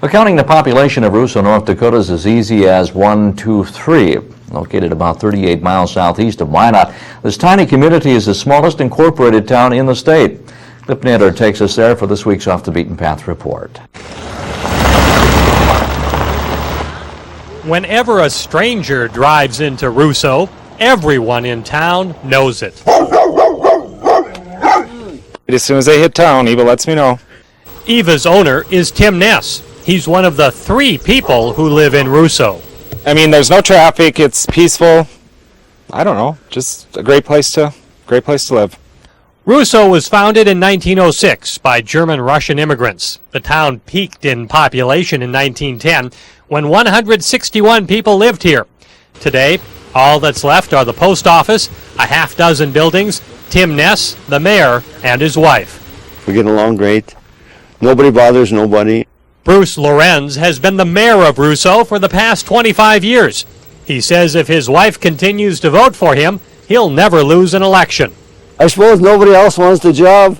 Well, counting the population of Russo, North Dakota is as easy as 1, 2, 3. Located about 38 miles southeast of Minot, this tiny community is the smallest incorporated town in the state. Cliff Naylor takes us there for this week's Off the Beaten Path report. Whenever a stranger drives into Russo, everyone in town knows it. As soon as they hit town, Eva lets me know. Eva's owner is Tim Ness. He's one of the 3 people who live in Russo. I mean, there's no traffic. It's peaceful. I don't know, just a great place to live. Russo was founded in 1906 by German-Russian immigrants. The town peaked in population in 1910 when 161 people lived here. Today, all that's left are the post office, a half-dozen buildings, Tim Ness, the mayor, and his wife. We get along great. Nobody bothers nobody. Bruce Lorenz has been the mayor of Russo for the past 25 years. He says if his wife continues to vote for him, he'll never lose an election. I suppose nobody else wants the job.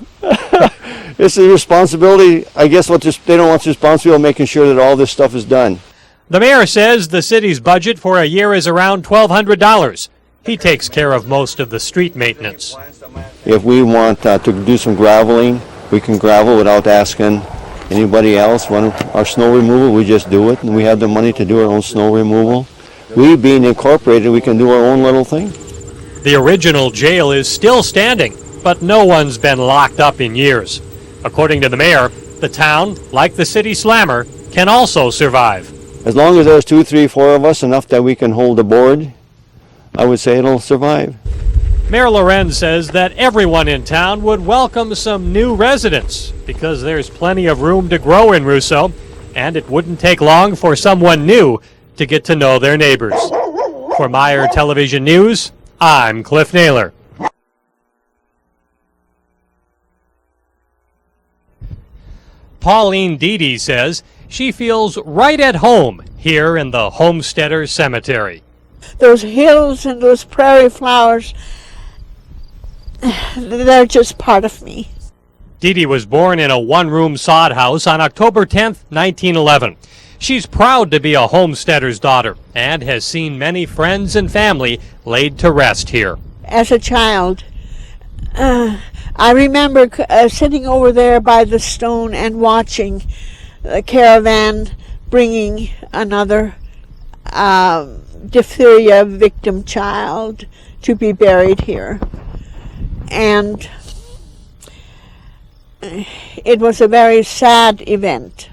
It's the responsibility. I guess they don't want the responsibility of making sure that all this stuff is done. The mayor says the city's budget for a year is around $1,200. He takes care of most of the street maintenance. If we want to do some graveling, we can gravel without asking anybody else. When our snow removal, we just do it, and we have the money to do our own snow removal. We, being incorporated, we can do our own little thing. The original jail is still standing, but no one's been locked up in years. According to the mayor, the town, like the city slammer, can also survive. As long as there's 2, 3, 4 of us, enough that we can hold the board, I would say it'll survive. Mayor Lorenz says that everyone in town would welcome some new residents because there's plenty of room to grow in Russo, and it wouldn't take long for someone new to get to know their neighbors. For Meyer Television News, I'm Cliff Naylor. Pauline Deedy says she feels right at home here in the Homesteader Cemetery. Those hills and those prairie flowers, they're just part of me. Deedy was born in a one-room sod house on October 10th, 1911. She's proud to be a homesteader's daughter and has seen many friends and family laid to rest here. As a child, I remember sitting over there by the stone and watching the caravan bringing another diphtheria victim child to be buried here. And it was a very sad event.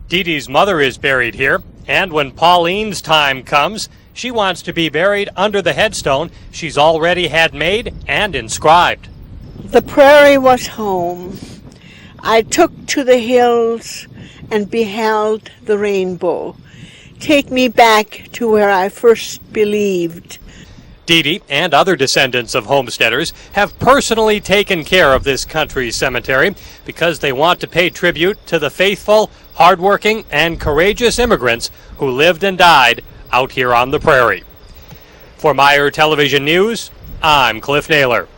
Deedee's mother is buried here, and when Pauline's time comes, she wants to be buried under the headstone she's already had made and inscribed. The prairie was home. I took to the hills and beheld the rainbow. Take me back to where I first believed. Deedy and other descendants of homesteaders have personally taken care of this country cemetery because they want to pay tribute to the faithful, hardworking, and courageous immigrants who lived and died out here on the prairie. For Meyer Television News, I'm Cliff Naylor.